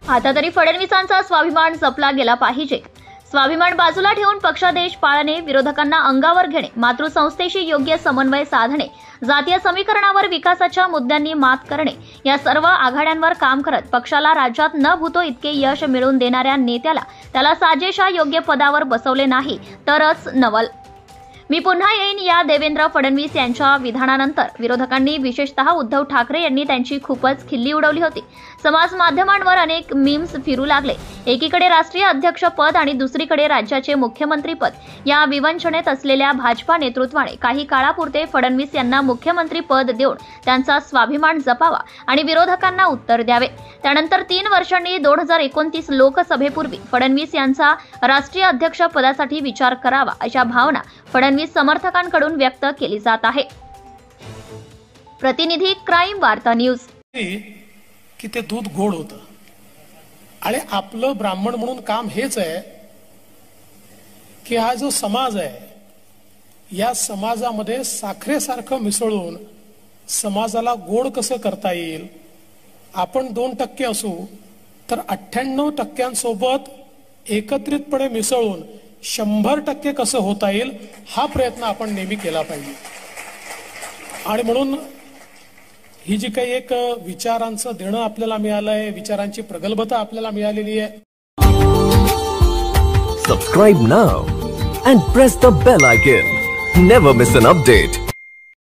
आता तरी फडणवीसांचा स्वाभिमान जपला गेला पाहिजे. स्वाभिमान बाजूला ठेवून पक्षादेश पाळणे, विरोधकांना अंगावर घेणे, मातृसंस्थेशी योग्य समन्वय साधणे, जातीय समीकरणावर विकासाच्या मुद्द्यांनी मात करणे, या सर्व आघाड्यांवर काम करत पक्षाला राज्यात न भूतो इतके यश मिळवून देणाऱ्या नेत्याला त्याला साजेशा योग्य पदावर बसवले नाही तरच नवल. मी पुन्हा येईन या देवेंद्र फडणवीस यांच्या विधानानंतर विरोधकांनी, विशेषतः उद्धव ठाकरे यांनी त्यांची खूपच खिल्ली उडवली होती. समाज माध्यमांवर अनेक मीम्स फिरू लागले. एकीकडे राष्ट्रीय अध्यक्षपद आणि दुसरीकडे राज्याचे मुख्यमंत्रीपद या विवंचनेत असलेल्या भाजपा नेतृत्वाने काही काळापुरते फडणवीस यांना मुख्यमंत्री पद देऊन त्यांचा स्वाभिमान जपावा आणि विरोधकांना उत्तर द्यावे. त्यानंतर 3 वर्षांनी 2029 लोकसभेपूर्वी फडणवीस यांचा राष्ट्रीय अध्यक्ष पदासाठी विचार करावा अशा भावना फडणवीस समर्थकांकडून व्यक्त केली जात आहे. प्रतिनिधी क्राईम वार्ता न्यूज. की ते दूध गोड होतं आणि आपलं ब्राह्मण म्हणून काम हेच आहे की हा जो समाज आहे या समाजामध्ये साखरेसारखं मिसळून समाजाला गोड कसं करता येईल. आपण 2% असू तर 98% एकत्रितपणे मिसळून 100% कसं होता येईल हा प्रयत्न आपण नेहमी केला पाहिजे. आणि म्हणून ही जी काही एक विचारांचं देणं आपल्याला मिळालंय, विचारांची प्रगल्भता आपल्याला मिळालेली आहे. Subscribe now and press the bell icon. Never miss an update.